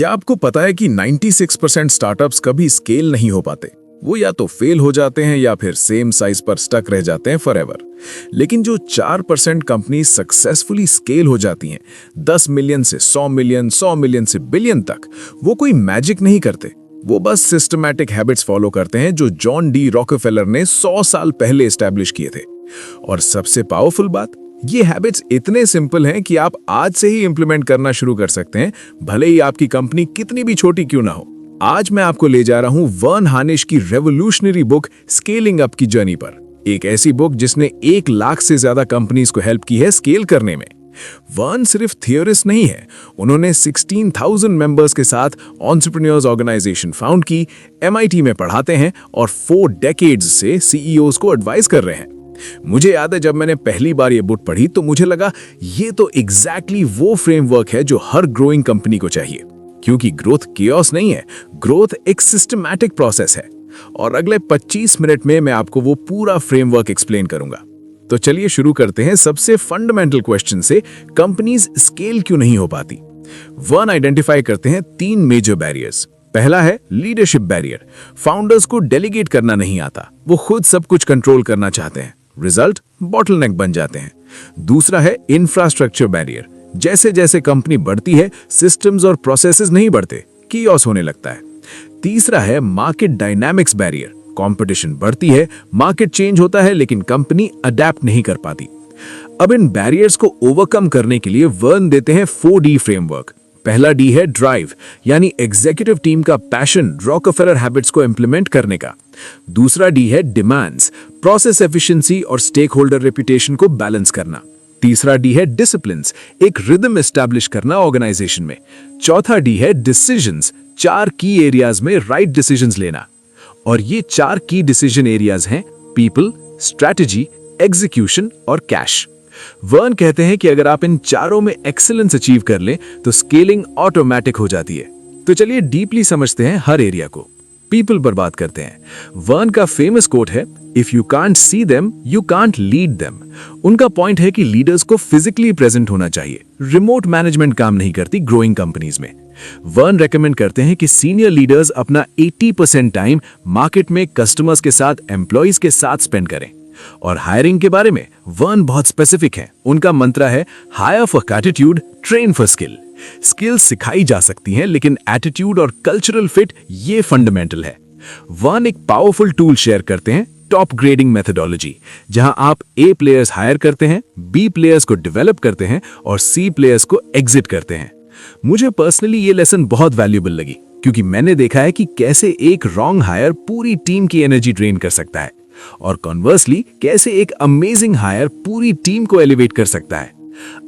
क्या आपको पता है कि 96% स्टार्टअप्स कभी स्केल नहीं हो पाते? वो या तो फेल हो जाते हैं या फिर सेम साइज पर स्टक रह जाते हैं फॉरएवर। लेकिन जो 4% कंपनी सक्सेसफुली स्केल हो जाती हैं, 10 मिलियन से 100 मिलियन, 100 मिलियन से बिलियन तक, वो कोई मैजिक नहीं करते। वो बस सिस्टमैटिक हैबिट्स फॉलो करते हैं जो जॉन डी रॉकफेलर ने 100 साल पहले एस्टैब्लिश किए थे। और सबसे पावरफुल बात, ये हैबिट्स इतने सिंपल हैं कि आप आज से ही इंप्लीमेंट करना शुरू कर सकते हैं, भले ही आपकी कंपनी कितनी भी छोटी क्यों ना हो। आज मैं आपको ले जा रहा हूं वर्न हार्निश की रेवोल्यूशनरी बुक स्केलिंग अप की जर्नी पर। एक ऐसी बुक जिसने 1 लाख से ज्यादा कंपनीज को हेल्प की है स्केल करने में। वर्न सिर्फ थियोरिस्ट नहीं है, उन्होंने 16,000 मेंबर्स के साथ एंटरप्रेन्योर्स ऑर्गेनाइजेशन फाउंड की, MIT में पढ़ाते हैं और 4 डेकेड्स से CEOs को एडवाइस कर रहे हैं। मुझे याद है जब मैंने पहली बार ये बुक पढ़ी तो मुझे लगा ये तो एग्जैक्टली वो फ्रेमवर्क है जो हर ग्रोइंग कंपनी को चाहिए, क्योंकि ग्रोथ केओस नहीं है, ग्रोथ एक सिस्टमैटिक प्रोसेस है। और अगले 25 मिनट में मैं आपको वो पूरा फ्रेमवर्क एक्सप्लेन करूंगा। तो चलिए शुरू करते हैं सबसे फंडामेंटल क्वेश्चन से, कंपनीज स्केल क्यों नहीं हो पाती। वर्न आइडेंटिफाई करते हैं 3 मेजर बैरियर्स। पहला है लीडरशिप बैरियर, फाउंडर्स को डेलीगेट करना नहीं आता, वो खुद सब कुछ कंट्रोल करना चाहते हैं, रिजल्ट बॉटलनेक बन जाते हैं। दूसरा है इंफ्रास्ट्रक्चर बैरियर, जैसे जैसे कंपनी बढ़ती है सिस्टम्स और प्रोसेसेस नहीं बढ़ते, कियोस होने लगता है। तीसरा है मार्केट डायनामिक्स बैरियर, कंपटीशन बढ़ती है, मार्केट चेंज होता है, लेकिन कंपनी अडेप्ट नहीं कर पाती। अब इन बैरियर्स को ओवरकम करने के लिए वर्न देते हैं 4D फ्रेमवर्क। पहला D है ड्राइव, यानी एग्जीक्यूटिव टीम का पैशन रॉकफेलर हैबिट्स को इंप्लीमेंट करने का। दूसरा D है डिमांड्स, प्रोसेस एफिशिएंसी और स्टेक होल्डर रेपुटेशन को बैलेंस करना। तीसरा D है डिसिप्लिन्स, एक रिदम एस्टैब्लिश करना ऑर्गेनाइजेशन में। चौथा D है डिसीजंस, 4 की एरियाज में राइट डिसीजंस लेना। और ये 4 की डिसीजन एरियाज हैं पीपल, स्ट्रैटेजी, एग्जीक्यूशन और कैश। वर्न कहते हैं कि अगर आप इन चारों में एक्सीलेंस अचीव कर लें तो स्केलिंग ऑटोमेटिक हो जाती है। तो चलिए डीपली समझते हैं हर एरिया को। पीपल पर बात करते हैं। वर्न का फेमस कोट है, if you can't see them you can't lead them. उनका पॉइंट है कि लीडर्स को फिजिकली प्रेजेंट होना चाहिए, रिमोट मैनेजमेंट काम नहीं करती ग्रोइंग कंपनीज में। वर्न रेकमेंड करते हैं कि सीनियर लीडर्स अपना 80% टाइम मार्केट में कस्टमर्स के साथ, एम्प्लॉइज के साथ स्पेंड करें। और हायरिंग के बारे में वर्न बहुत स्पेसिफिक है। उनका मंत्र है hire for attitude, train for skill. Skills सिखाई जा सकती हैं, लेकिन एटीट्यूड और कल्चरल फिट ये फंडामेंटल है। वर्न एक पावरफुल टूल शेयर करते हैं, टॉप ग्रेडिंग मेथोडोलॉजी, जहां आप A प्लेयर्स हायर करते हैं, B प्लेयर्स को डेवलप करते हैं और C प्लेयर्स को एग्जिट करते हैं। मुझे पर्सनली ये लेसन बहुत वैल्यूएबल लगी, क्योंकि मैंने देखा है कि कैसे एक रॉन्ग हायर पूरी टीम की एनर्जी ड्रेन कर सकता है, और कॉन्वर्सली कैसे एक अमेजिंग हायर पूरी टीम को एलिवेट कर सकता है।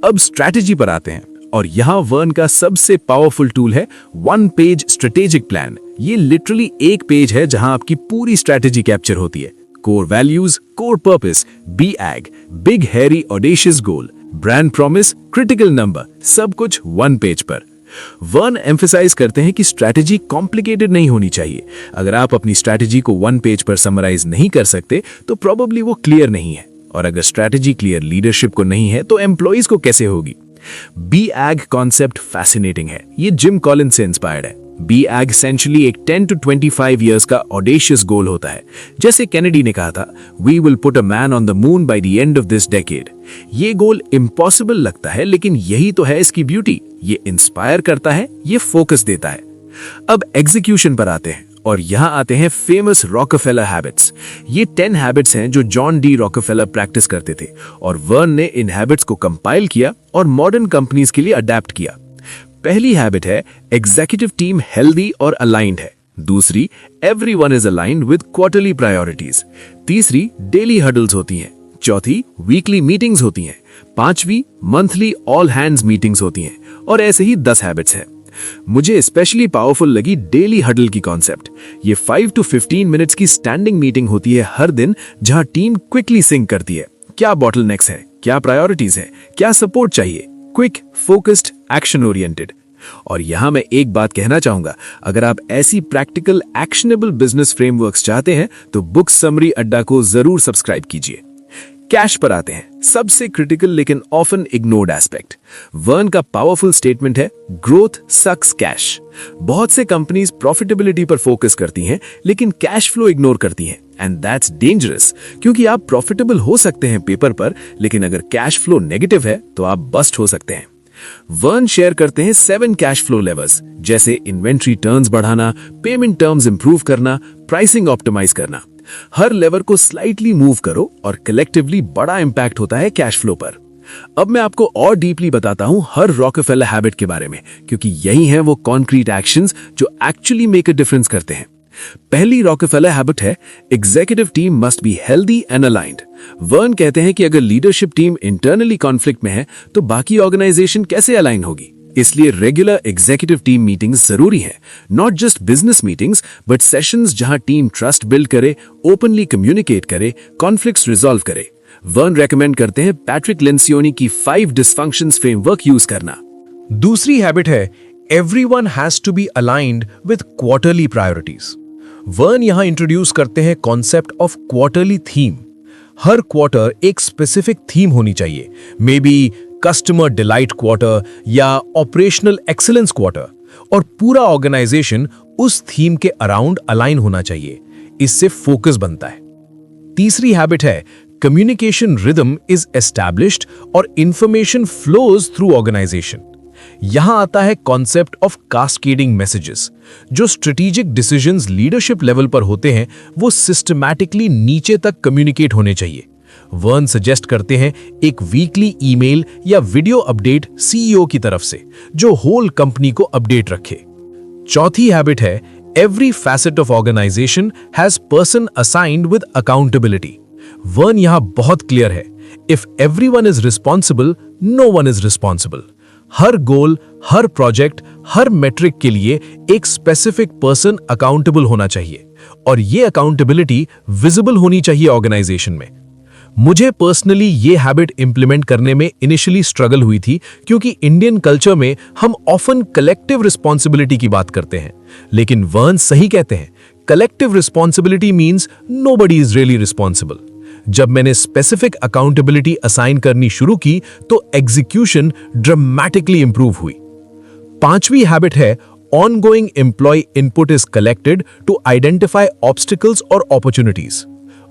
अब स्ट्रैटेजी पर आते हैं, और यहां वर्न का सबसे पावरफुल टूल है 1 पेज स्ट्रेटेजिक प्लान। ये लिटरली 1 पेज है जहां आपकी पूरी स्ट्रैटेजी कैप्चर होती है। Core values, core purpose, BAG, big hairy audacious goal, brand promise, critical number, सब कुछ 1 पेज पर। वर्न एम्फसाइज करते हैं कि स्ट्रैटेजी कॉम्प्लिकेटेड नहीं होनी चाहिए। अगर आप अपनी स्ट्रैटेजी को 1 पेज पर समराइज नहीं कर सकते तो प्रोबेबली वो क्लियर नहीं है, और अगर स्ट्रैटेजी क्लियर लीडरशिप को नहीं है तो एम्प्लॉइज को कैसे होगी। BAG कॉन्सेप्ट फैसिनेटिंग है, ये जिम कॉलिंस से इंस्पायर्ड है। BAG एसेंशियली एक 10 to 25 इयर्स का ऑडेशियस गोल होता है। जैसे कैनेडी ने कहा था, we will put a man on the moon by the end of this decade. ये गोल इम्पॉसिबल लगता है, लेकिन यही तो है इसकी ब्यूटी। ये इंस्पायर करता है, ये फोकस देता है। अब एग्जीक्यूशन पर आते हैं, और यहां आते हैं फेमस रॉकफेलर हैबिट्स। ये 10 हैबिट्स हैं जो जॉन डी रॉकफेलर प्रैक्टिस करते थे, और वर्न ने इन हैबिट्स को कंपाइल किया और मॉडर्न कंपनीज के लिए अडेप्ट किया। पहली हैबिट है एग्जीक्यूटिव टीम हेल्दी और अलाइंड है। दूसरी, everyone is aligned with quarterly priorities. तीसरी, डेली हडल्स होती हैं। चौथी, वीकली मीटिंग्स होती हैं। पांचवी, मंथली ऑल हैंड्स मीटिंग्स होती हैं। और ऐसे ही 10 हैबिट्स हैं। मुझे स्पेशली पावरफुल लगी डेली हडल की कॉन्सेप्ट। ये 5 to 15 मिनट्स की स्टैंडिंग मीटिंग होती है हर दिन, जहां टीम क्विकली सिंक करती है, क्या बॉटलनेक्स है, क्या प्रायोरिटीज है, क्या सपोर्ट चाहिए। Quick, focused, action oriented. और यहां मैं एक बात कहना चाहूंगा, अगर आप ऐसी प्रैक्टिकल एक्शनेबल बिजनेस फ्रेमवर्क्स चाहते हैं तो बुक समरी अड्डा को जरूर सब्सक्राइब कीजिए। कैश पर आते हैं, सबसे क्रिटिकल लेकिन ऑफन इग्नोर्ड एस्पेक्ट। वर्न का पावरफुल स्टेटमेंट है, ग्रोथ सक्स कैश। बहुत से कंपनीज प्रॉफिटेबिलिटी पर फोकस करती हैं लेकिन कैश फ्लो इग्नोर करती हैं, एंड दैट्स डेंजरस, क्योंकि आप प्रॉफिटेबल हो सकते हैं पेपर पर, लेकिन अगर कैश फ्लो नेगेटिव है तो आप बस्ट हो सकते हैं। वर्न शेयर करते हैं 7 कैश फ्लो लेवर्स, जैसे इन्वेंट्री टर्न्स बढ़ाना, पेमेंट टर्म्स इंप्रूव करना, प्राइसिंग ऑप्टिमाइज करना। हर लेवर को स्लाइटली मूव करो और कलेक्टिवली बड़ा इंपैक्ट होता है कैश फ्लो पर। अब मैं आपको और डीपली बताता हूं हर रॉकफेलर हैबिट के बारे में, क्योंकि यही हैं वो कॉन्क्रीट एक्शंस जो एक्चुअली मेक अ डिफरेंस करते हैं। पहली रॉकफेलर हैबिट है, executive team must be healthy and aligned. Verne कहते हैं कि अगर लीडरशिप टीम इंटरनली कॉन्फ्लिक्ट में है तो बाकी ऑर्गेनाइजेशन कैसे अलाइन होगी। इसलिए रेगुलर एग्जीक्यूटिव टीम मीटिंग्स जरूरी है, not just business meetings but sessions जहां टीम ट्रस्ट बिल्ड करे, ओपनली कम्युनिकेट करे, कॉन्फ्लिक्ट्स रिजॉल्व करे। वर्न रेकमेंड करते हैं पैट्रिक लेंसियोनी की 5 डिसफंक्शंस फ्रेमवर्क यूज करना। दूसरी हैबिट है, everyone has to be aligned with quarterly priorities. Verne यहां इंट्रोड्यूस करते हैं कॉन्सेप्ट ऑफ क्वार्टरली थीम। हर क्वार्टर एक स्पेसिफिक थीम होनी चाहिए, may be customer delight quarter या ऑपरेशनल एक्सीलेंस क्वार्टर, और पूरा ऑर्गेनाइजेशन उस थीम के अराउंड अलाइन होना चाहिए। इससे फोकस बनता है। तीसरी हैबिट है, कम्युनिकेशन रिदम इज एस्टैब्लिश्ड और इंफॉर्मेशन फ्लोज थ्रू ऑर्गेनाइजेशन। यहां आता है कॉन्सेप्ट ऑफ कास्केडिंग मैसेजेस। जो स्ट्रेटेजिक डिसीजंस लीडरशिप लेवल पर होते हैं वो सिस्टमैटिकली नीचे तक कम्युनिकेट होने चाहिए। वर्न सजेस्ट करते हैं एक वीकली ईमेल या वीडियो अपडेट सीईओ की तरफ से, जो होल कंपनी को अपडेट रखे। चौथी हैबिट है, every facet of organisation has person assigned with accountability. Verne यहां बहुत क्लियर है, if everyone is responsible, no one is responsible. हर गोल, हर प्रोजेक्ट, हर मेट्रिक के लिए एक स्पेसिफिक पर्सन अकाउंटेबल होना चाहिए, और ये अकाउंटेबिलिटी विजिबल होनी चाहिए ऑर्गेनाइजेशन में। मुझे पर्सनली ये हैबिट इंप्लीमेंट करने में इनिशियली स्ट्रगल हुई थी, क्योंकि इंडियन कल्चर में हम ऑफन कलेक्टिव रिस्पॉन्सिबिलिटी की बात करते हैं, लेकिन वर्न सही कहते हैं, collective responsibility means nobody is really responsible. जब मैंने स्पेसिफिक अकाउंटेबिलिटी असाइन करनी शुरू की तो एग्जीक्यूशन ड्रामेटिकली इंप्रूव हुई। पांचवी हैबिट है, ongoing employee input is collected to identify obstacles और अपॉर्चुनिटीज।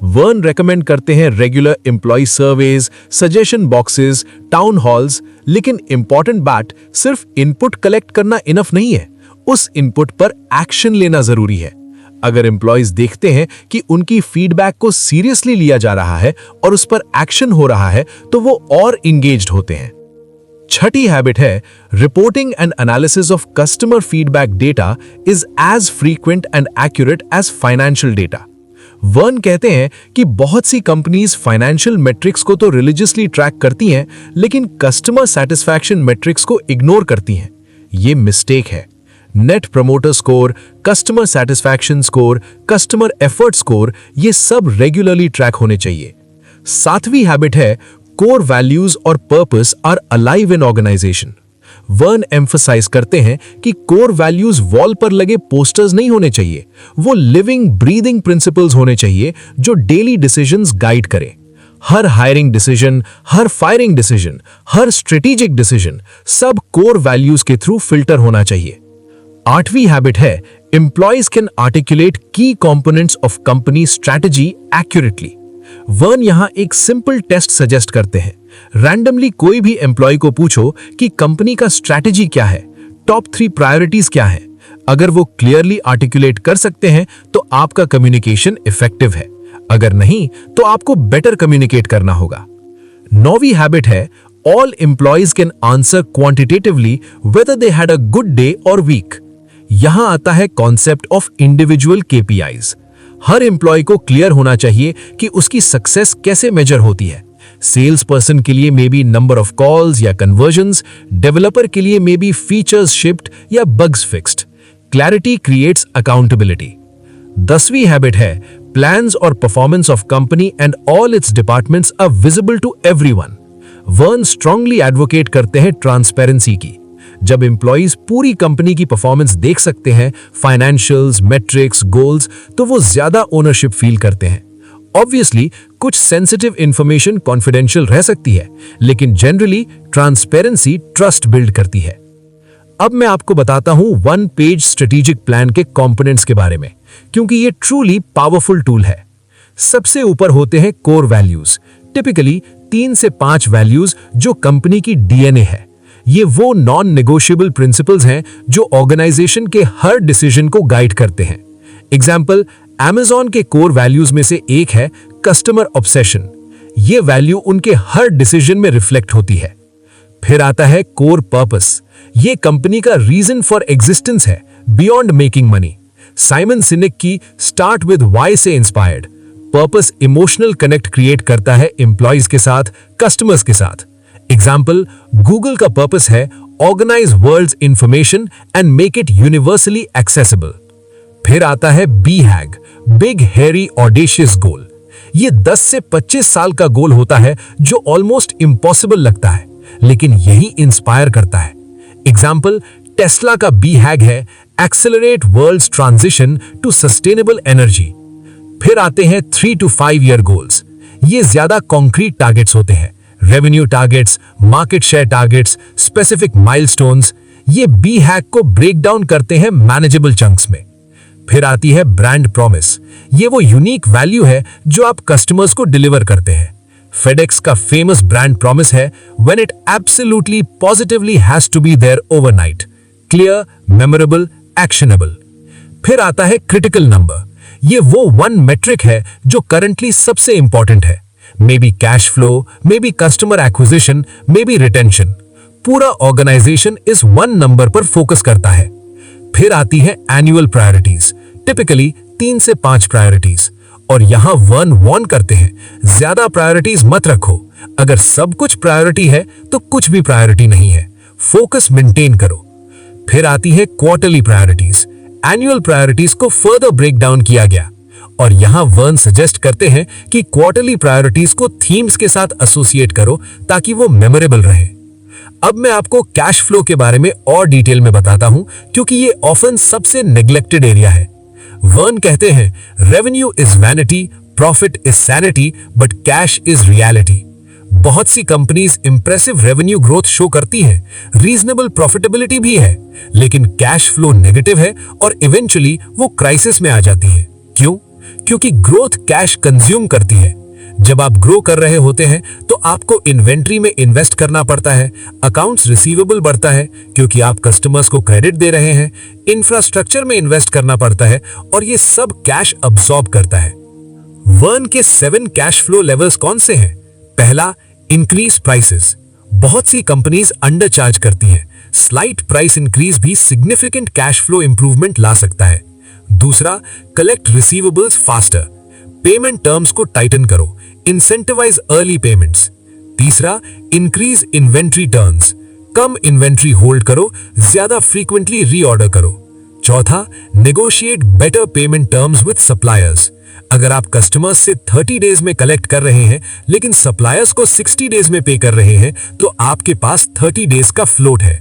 वर्न रेकमेंड करते हैं regular employee surveys, suggestion boxes, town halls, लेकिन इंपॉर्टेंट बात, सिर्फ इनपुट कलेक्ट करना इनफ नहीं है, उस इनपुट पर एक्शन लेना जरूरी है। अगर एम्प्लॉयज देखते हैं कि उनकी फीडबैक को सीरियसली लिया जा रहा है और उस पर एक्शन हो रहा है तो वो और इंगेज्ड होते हैं। छठी हैबिट है, reporting and analysis of customer feedback data is as frequent and accurate as financial data. Verne कहते हैं कि बहुत सी कंपनीज फाइनेंशियल मेट्रिक्स को तो रिलीजियसली ट्रैक करती हैं, लेकिन कस्टमर सेटिस्फैक्शन मेट्रिक्स को इग्नोर करती हैं। ये मिस्टेक है। Net promoter score, customer satisfaction score, customer effort score, ये सब रेगुलरली ट्रैक होने चाहिए। सातवीं हैबिट है, कोर वैल्यूज और purpose are alive in organisation. Verne emphasise करते हैं कि कोर वैल्यूज वॉल पर लगे पोस्टर्स नहीं होने चाहिए, वो लिविंग ब्रीदिंग प्रिंसिपल्स होने चाहिए जो डेली डिसीजंस गाइड करें। हर हायरिंग डिसीजन, हर फायरिंग डिसीजन, हर स्ट्रेटेजिक डिसीजन सब कोर वैल्यूज के थ्रू फिल्टर होना चाहिए। आठवीं हैबिट है, employees can articulate key components of company strategy accurately. Verne यहां एक सिंपल टेस्ट सजेस्ट करते हैं। रैंडमली कोई भी एम्प्लॉय को पूछो कि कंपनी का स्ट्रैटेजी क्या है, टॉप 3 प्रायोरिटीज क्या है। अगर वो क्लियरली आर्टिकुलेट कर सकते हैं तो आपका कम्युनिकेशन इफेक्टिव है, अगर नहीं तो आपको बेटर कम्युनिकेट करना होगा। 9वीं हैबिट है, all employees can answer quantitatively whether they had a good day और वीक। यहां आता है कॉन्सेप्ट ऑफ इंडिविजुअल केपीआईज। हर एम्प्लॉय को क्लियर होना चाहिए कि उसकी सक्सेस कैसे मेजर होती है। सेल्स पर्सन के लिए may be number of calls या कन्वर्जन्स, डेवलपर के लिए मे बी फीचर्स शिप्ड या bugs fixed. Clarity creates accountability. 10वीं हैबिट है, प्लान्स और performance of company and all its departments are visible to everyone. Verne strongly advocate करते हैं transparency की। जब एम्प्लॉइज पूरी कंपनी की परफॉर्मेंस देख सकते हैं, फाइनेंशियल्स, मेट्रिक्स, गोल्स, तो वो ज्यादा ओनरशिप फील करते हैं। ऑब्वियसली कुछ सेंसिटिव इंफॉर्मेशन कॉन्फिडेंशियल रह सकती है, लेकिन जनरली ट्रांसपेरेंसी ट्रस्ट बिल्ड करती है। अब मैं आपको बताता हूं 1 पेज स्ट्रेटेजिक प्लान के कंपोनेंट्स के बारे में, क्योंकि ये ट्रूली पावरफुल टूल है। सबसे ऊपर होते हैं कोर वैल्यूज, टिपिकली 3 से 5 वैल्यूज जो कंपनी की डीएनए है। ये वो नॉन नेगोशिएबल प्रिंसिपल्स हैं जो ऑर्गेनाइजेशन के हर डिसीजन को गाइड करते हैं। एग्जाम्पल, Amazon के कोर वैल्यूज में से एक है कस्टमर ऑब्सेशन। ये वैल्यू उनके हर डिसीजन में रिफ्लेक्ट होती है। फिर आता है कोर पर्पस। ये कंपनी का रीजन फॉर एग्जिस्टेंस है, beyond making money. Simon Sinek की स्टार्ट विद व्हाई से inspired. Purpose emotional connect create करता है एम्प्लॉयज के साथ, कस्टमर्स के साथ। एग्जाम्पल, गूगल का पर्पस है organize world's information and make it universally accessible. फिर आता है BHAG, big hairy audacious goal. ये 10 से 25 साल का गोल होता है जो ऑलमोस्ट इम्पॉसिबल लगता है, लेकिन यही इंस्पायर करता है। एग्जाम्पल, टेस्ला का बी हैग है accelerate world's transition to sustainable energy. फिर आते हैं 3 to 5 ईयर गोल्स। ये ज्यादा कॉन्क्रीट टारगेट्स होते हैं, revenue targets, market share targets, specific milestones. ये बी हैग को ब्रेक डाउन करते हैं मैनेजेबल चंक्स में। फिर आती है ब्रांड प्रॉमिस। ये वो यूनिक वैल्यू है जो आप कस्टमर्स को डिलीवर करते हैं। FedEx का फेमस ब्रांड प्रॉमिस है when it absolutely positively has to be there overnight, clear, memorable, actionable. फिर आता है क्रिटिकल नंबर। ये वो 1 मेट्रिक है जो करंटली सबसे इंपॉर्टेंट है। May be cash flow, may be customer acquisition, may be retention. पूरा ऑर्गेनाइजेशन इस 1 नंबर पर फोकस करता है। फिर आती है एनुअल प्रायोरिटीज, टिपिकली 3 से 5 प्रायोरिटीज। और यहां वन वॉर्न करते हैं, ज्यादा प्रायोरिटीज मत रखो। अगर सब कुछ प्रायोरिटी है तो कुछ भी प्रायोरिटी नहीं है। फोकस मेंटेन करो। फिर आती है क्वार्टरली प्रायोरिटीज। एनुअल प्रायोरिटीज को फर्दर ब्रेक डाउन किया गया और यहां वर्न सजेस्ट करते हैं कि क्वार्टरली प्रायोरिटीज को थीम्स के साथ एसोसिएट करो ताकि वो मेमोरेबल रहे। अब मैं आपको कैश फ्लो के बारे में और डिटेल में बताता हूं, क्योंकि ये ऑफन सबसे नेग्लेक्टेड एरिया है। वर्न कहते हैं, revenue is vanity, profit is sanity, but cash is reality. बहुत सी companies impressive revenue growth show करती हैं, रीजनेबल प्रॉफिटेबिलिटी भी है, लेकिन कैश फ्लो नेगेटिव है और इवेंचुअली वो क्राइसिस में आ जाती है। क्यों? क्योंकि ग्रोथ कैश कंज्यूम करती है। जब आप ग्रो कर रहे होते हैं तो आपको इन्वेंट्री में इन्वेस्ट करना पड़ता है, अकाउंट्स रिसीवेबल बढ़ता है क्योंकि आप कस्टमर्स को क्रेडिट दे रहे हैं, इंफ्रास्ट्रक्चर में इन्वेस्ट करना पड़ता है और ये सब कैश अब्सॉर्ब करता है। वर्न के 7 कैश फ्लो लेवल्स कौन से हैं? पहला, इंक्रीज प्राइसेस। बहुत सी कंपनीज अंडर चार्ज करती हैं। स्लाइट प्राइस इंक्रीज भी सिग्निफिकेंट कैश फ्लो इंप्रूवमेंट ला सकता है। दूसरा, collect receivables faster. Payment terms को टाइटन करो, इंसेंटिवाइज अर्ली पेमेंट्स। तीसरा, इंक्रीज इन्वेंट्री टर्न्स। कम इन्वेंट्री होल्ड करो, ज्यादा फ्रीक्वेंटली रीऑर्डर करो। चौथा, negotiate better payment terms with suppliers. अगर आप कस्टमर्स से 30 डेज में कलेक्ट कर रहे हैं लेकिन सप्लायर्स को 60 डेज में पे कर रहे हैं तो आपके पास 30 डेज का फ्लोट है।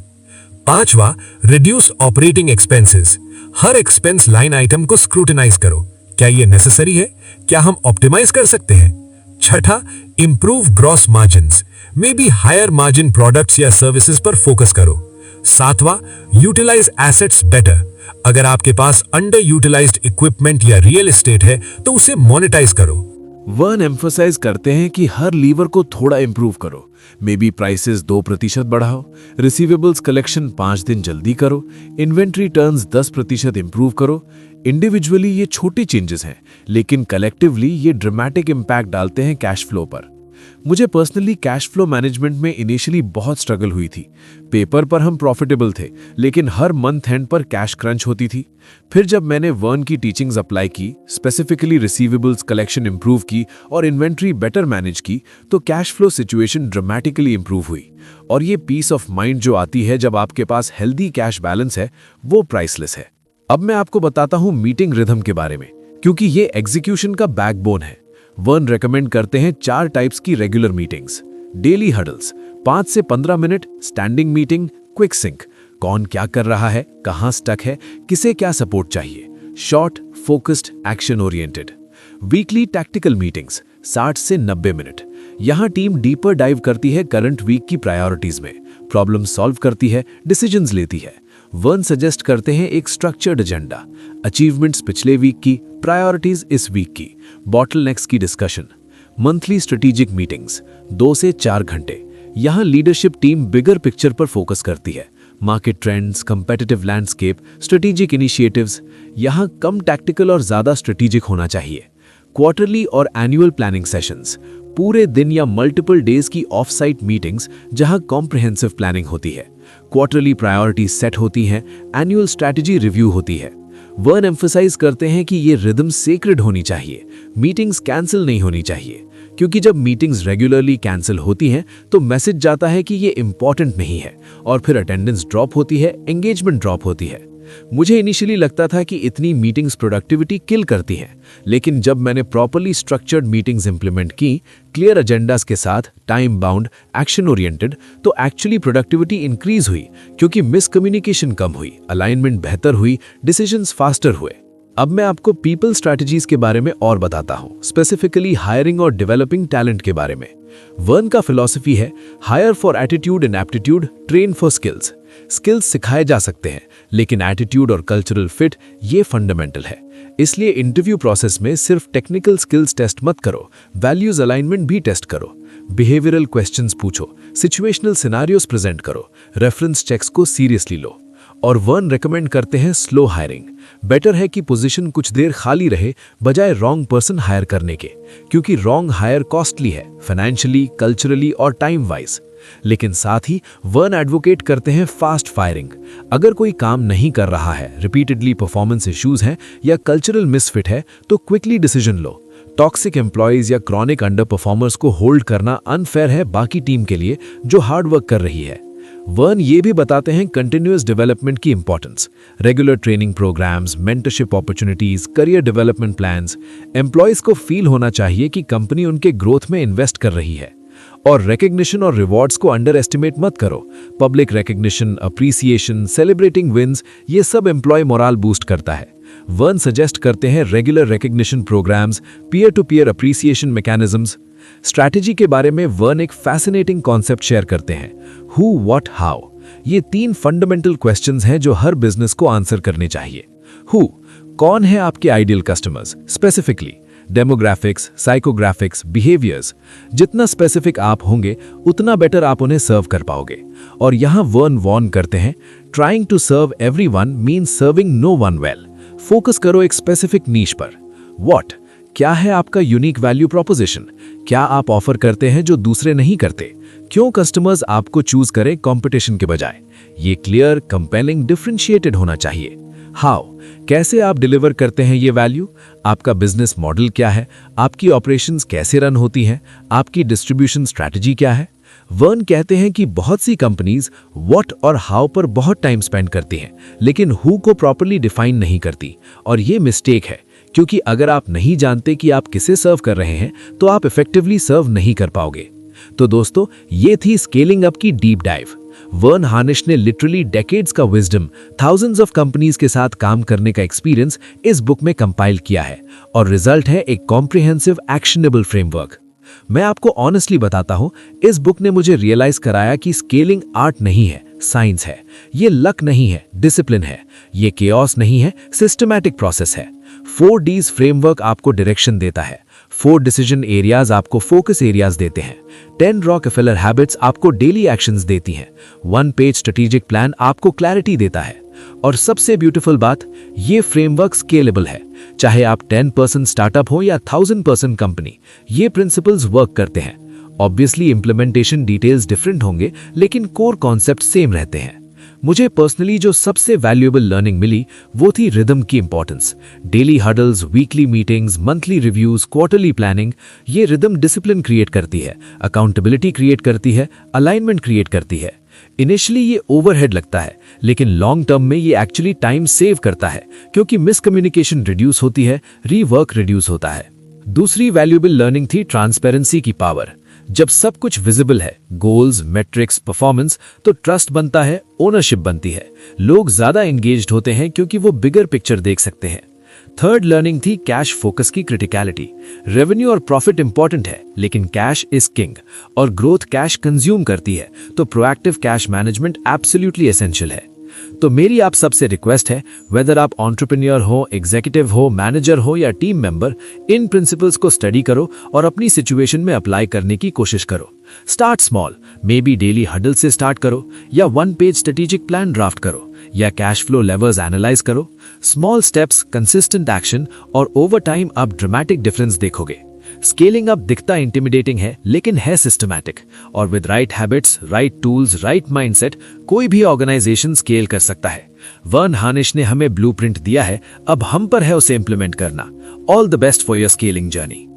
पांचवा, रिड्यूस ऑपरेटिंग एक्सपेंसेस। हर एक्सपेंस लाइन आइटम को स्क्रूटिनाइज करो। क्या ये नेसेसरी है? क्या हम ऑप्टिमाइज कर सकते हैं? छठा, improve gross margins. Maybe higher margin products या सर्विसेज पर फोकस करो। सातवां, यूटिलाइज एसेट्स बेटर। अगर आपके पास अंडर यूटिलाइज्ड इक्विपमेंट या रियल एस्टेट है तो उसे मोनेटाइज करो। वर्न एम्फसाइज करते हैं कि हर लीवर को थोड़ा इंप्रूव करो। मे बी प्राइसेस 2% बढ़ाओ, रिसीवेबल्स कलेक्शन 5 दिन जल्दी करो, इन्वेंट्री टर्न्स 10% इंप्रूव करो। इंडिविजुअली ये छोटी चेंजेस हैं, लेकिन कलेक्टिवली ये ड्रामेटिक इंपैक्ट डालते हैं कैश फ्लो पर। मुझे पर्सनली कैश फ्लो मैनेजमेंट में इनिशियली बहुत स्ट्रगल हुई थी। पेपर पर हम प्रॉफिटेबल थे, लेकिन हर मंथ एंड पर कैश क्रंच होती थी। फिर जब मैंने वर्न की टीचिंग्स अप्लाई की, स्पेसिफिकली रिसीवेबल्स कलेक्शन इंप्रूव की और इन्वेंट्री बेटर मैनेज की, तो cash flow situation dramatically improve हुई। और ये पीस ऑफ माइंड जो आती है जब आपके पास हेल्दी कैश बैलेंस है, वो प्राइसलेस है। अब मैं आपको बताता हूं मीटिंग रिदम के बारे में, क्योंकि ये एग्जीक्यूशन का बैकबोन है। वर्न रेकमेंड करते हैं 4 टाइप्स की रेगुलर मीटिंग्स। डेली हडल्स, 5 से 15 minute, standing meeting, quick sync, कौन क्या कर रहा है, कहां स्टक है, किसे क्या सपोर्ट चाहिए, short, focused, action oriented. Weekly tactical meetings 60 से 90 मिनट। यहाँ टीम डीपर डाइव करती है करंट वीक की प्रायोरिटीज में, प्रॉब्लम सॉल्व करती है, डिसीजंस लेती है। वर्न सजेस्ट करते हैं एक स्ट्रक्चर्ड एजेंडा, अचीवमेंट्स पिछले वीक की, प्रायोरिटीज इस वीक की, बॉटलनेक्स की डिस्कशन। मंथली स्ट्रेटेजिक मीटिंग्स 2 से 4 घंटे। यहाँ लीडरशिप टीम बिगर पिक्चर पर फोकस करती है, market trends, competitive landscape, strategic initiatives. यहाँ कम टैक्टिकल और ज़्यादा स्ट्रेटेजिक होना चाहिए। क्वार्टरली और एनुअल प्लानिंग सेशंस, पूरे दिन या मल्टीपल डेज की ऑफ साइट मीटिंग्स जहां कॉम्प्रिहेंसिव प्लानिंग होती है। क्वार्टरली प्रायोरिटीज सेट होती हैं, एनुअल स्ट्रैटेजी रिव्यू होती है। वर्न एम्फसाइज करते हैं कि ये रिदम सेक्रेड होनी चाहिए, मीटिंग्स कैंसिल नहीं होनी चाहिए, क्योंकि जब मीटिंग्स रेगुलरली कैंसिल होती हैं तो मैसेज जाता है कि ये इंपॉर्टेंट नहीं है और फिर अटेंडेंस ड्रॉप होती है, एंगेजमेंट ड्रॉप होती है। मुझे इनिशियली लगता था कि इतनी मीटिंग्स प्रोडक्टिविटी किल करती हैं, लेकिन जब मैंने प्रॉपर्ली स्ट्रक्चर्ड मीटिंग्स इंप्लीमेंट की, क्लियर एजेंडास के साथ, टाइम बाउंड, एक्शन ओरिएंटेड, तो एक्चुअली प्रोडक्टिविटी इंक्रीज हुई, क्योंकि मिसकम्युनिकेशन कम हुई, अलाइनमेंट बेहतर हुई, डिसीजंस फास्टर हुए। अब मैं आपको पीपल स्ट्रैटेजीज के बारे में और बताता हूं, स्पेसिफिकली हायरिंग और डेवलपिंग टैलेंट के बारे में। वर्न का फिलॉसफी है hire for attitude and aptitude, train for skills. Skills सिखाए जा सकते हैं, लेकिन एटीट्यूड और कल्चरल फिट ये फंडामेंटल है। इसलिए इंटरव्यू प्रोसेस में सिर्फ टेक्निकल स्किल्स टेस्ट मत करो, वैल्यूज अलाइनमेंट भी टेस्ट करो। बिहेवियरल क्वेश्चंस पूछो, सिचुएशनल सिनेरियोस प्रेजेंट करो, रेफरेंस चेक्स को सीरियसली लो। और वर्न रेकमेंड करते हैं स्लो हायरिंग। बेटर है कि पोजीशन कुछ देर खाली रहे बजाय रॉन्ग पर्सन हायर करने के, क्योंकि रॉन्ग हायर कॉस्टली है, फाइनेंशियली, कल्चरली और टाइम वाइज। लेकिन साथ ही वर्न एडवोकेट करते हैं फास्ट फायरिंग। अगर कोई काम नहीं कर रहा है, रिपीटेडली परफॉर्मेंस इश्यूज हैं या कल्चरल मिसफिट है, तो क्विकली डिसीजन लो। टॉक्सिक एम्प्लॉयज या क्रॉनिक अंडर परफॉर्मर्स को होल्ड करना अनफेयर है बाकी टीम के लिए जो हार्ड वर्क कर रही है। वर्न ये भी बताते हैं कंटिन्यूअस डेवलपमेंट की importance, regular training programs, mentorship opportunities, career development plans. Employees को फील होना चाहिए कि कंपनी उनके ग्रोथ में इन्वेस्ट कर रही है। और रिकग्निशन और रिवॉर्ड्स को अंडर एस्टिमेट मत करो। Public recognition, appreciation, celebrating wins, ये सब एम्प्लॉय मोराल बूस्ट करता है। वर्न सजेस्ट करते हैं regular recognition programs, peer to peer appreciation mechanisms. Strategy के बारे में वर्न एक फैसिनेटिंग कॉन्सेप्ट शेयर करते हैं, हु, व्हाट, हाउ। ये 3 फंडामेंटल क्वेश्चंस हैं जो हर बिजनेस को आंसर करने चाहिए। हु, कौन है आपके ideal customers, specifically demographics, psychographics, behaviours. जितना स्पेसिफिक आप होंगे उतना बेटर आप उन्हें सर्व कर पाओगे। और यहाँ वर्न वॉर्न करते हैं, trying to serve everyone means serving no one well. Focus करो एक स्पेसिफिक नीश पर। व्हाट, क्या है आपका यूनिक वैल्यू प्रोपोजिशन? क्या आप ऑफर करते हैं जो दूसरे नहीं करते? क्यों कस्टमर्स आपको चूज करें कंपटीशन के बजाय? ये क्लियर, कंपेलिंग, डिफरेंशिएटेड होना चाहिए। हाउ, कैसे आप डिलीवर करते हैं ये वैल्यू? आपका बिजनेस मॉडल क्या है? आपकी ऑपरेशंस कैसे रन होती हैं? आपकी डिस्ट्रीब्यूशन स्ट्रैटेजी क्या है? वर्न कहते हैं कि बहुत सी कंपनीज व्हाट और हाउ पर बहुत टाइम स्पेंड करती हैं, लेकिन हु को प्रॉपर्ली डिफाइन नहीं करती। और ये मिस्टेक है, क्योंकि अगर आप नहीं जानते कि आप किसे सर्व कर रहे हैं तो आप इफेक्टिवली सर्व नहीं कर पाओगे। तो दोस्तों, ये थी स्केलिंग अप की डीप डाइव। वर्न हार्निश ने लिटरली डेकेड्स का विजडम, थाउजेंड्स ऑफ कंपनीज के साथ काम करने का एक्सपीरियंस इस बुक में कंपाइल किया है, और रिजल्ट है एक कॉम्प्रिहेंसिव एक्शनेबल फ्रेमवर्क। मैं आपको ऑनेस्टली बताता हूं, इस बुक ने मुझे रियलाइज कराया कि स्केलिंग आर्ट नहीं है, साइंस है। ये लक नहीं है, डिसिप्लिन है। ये केओस नहीं है, सिस्टमैटिक प्रोसेस है। 4Ds फ्रेमवर्क आपको डायरेक्शन देता है, 4 डिसीजन एरियाज आपको फोकस एरियाज देते हैं, 10 रॉकफेलर हैबिट्स आपको डेली एक्शंस देती हैं, 1 पेज स्ट्रेटेजिक प्लान आपको क्लैरिटी देता है। और सबसे ब्यूटीफुल बात, ये फ्रेमवर्क स्केलेबल है। चाहे आप 10% स्टार्टअप हो या 1000% कंपनी, ये प्रिंसिपल्स वर्क करते हैं। ऑब्वियसली इंप्लीमेंटेशन डिटेल्स डिफरेंट होंगे, लेकिन कोर कॉन्सेप्ट सेम रहते हैं। मुझे पर्सनली जो सबसे वैल्यूएबल लर्निंग मिली वो थी रिदम की importance. Daily hurdles, weekly meetings, monthly reviews, quarterly planning. ये रिदम डिसिप्लिन क्रिएट करती है, अकाउंटेबिलिटी क्रिएट करती है, अलाइनमेंट क्रिएट करती है। इनिशियली ये ओवरहेड लगता है, लेकिन लॉन्ग टर्म में ये एक्चुअली टाइम सेव करता है, क्योंकि मिसकम्युनिकेशन रिड्यूस होती है, रीवर्क रिड्यूस होता है। दूसरी वैल्यूएबल लर्निंग थी ट्रांसपेरेंसी की पावर। जब सब कुछ विजिबल है, गोल्स, मेट्रिक्स, परफॉर्मेंस, तो ट्रस्ट बनता है, ओनरशिप बनती है। लोग ज्यादा एंगेज्ड होते हैं क्योंकि वो बिगर पिक्चर देख सकते हैं। थर्ड लर्निंग थी कैश फोकस की क्रिटिकलिटी। रेवेन्यू और प्रॉफिट इंपॉर्टेंट है, लेकिन कैश इज किंग और ग्रोथ कैश कंज्यूम करती है, तो proactive cash management absolutely essential है। तो मेरी आप सबसे रिक्वेस्ट है, वेदर आप एंटरप्रेन्योर हो, एग्जीक्यूटिव हो, मैनेजर हो या टीम मेंबर, इन प्रिंसिपल्स को स्टडी करो और अपनी सिचुएशन में अप्लाई करने की कोशिश करो। Start small, maybe daily huddle से स्टार्ट करो, या 1 पेज स्ट्रेटेजिक प्लान ड्राफ्ट करो, या कैश फ्लो लेवल्स एनालाइज करो। स्मॉल स्टेप्स, कंसिस्टेंट एक्शन और ओवर टाइम आप ड्रामेटिक डिफरेंस देखोगे। स्केलिंग अप दिखता इंटिमिडेटिंग है, लेकिन है सिस्टमैटिक, और with right habits, right tools, right mindset कोई भी ऑर्गेनाइजेशन स्केल कर सकता है। वर्न हार्निश ने हमें ब्लूप्रिंट दिया है, अब हम पर है उसे इंप्लीमेंट करना। All the best for your scaling journey.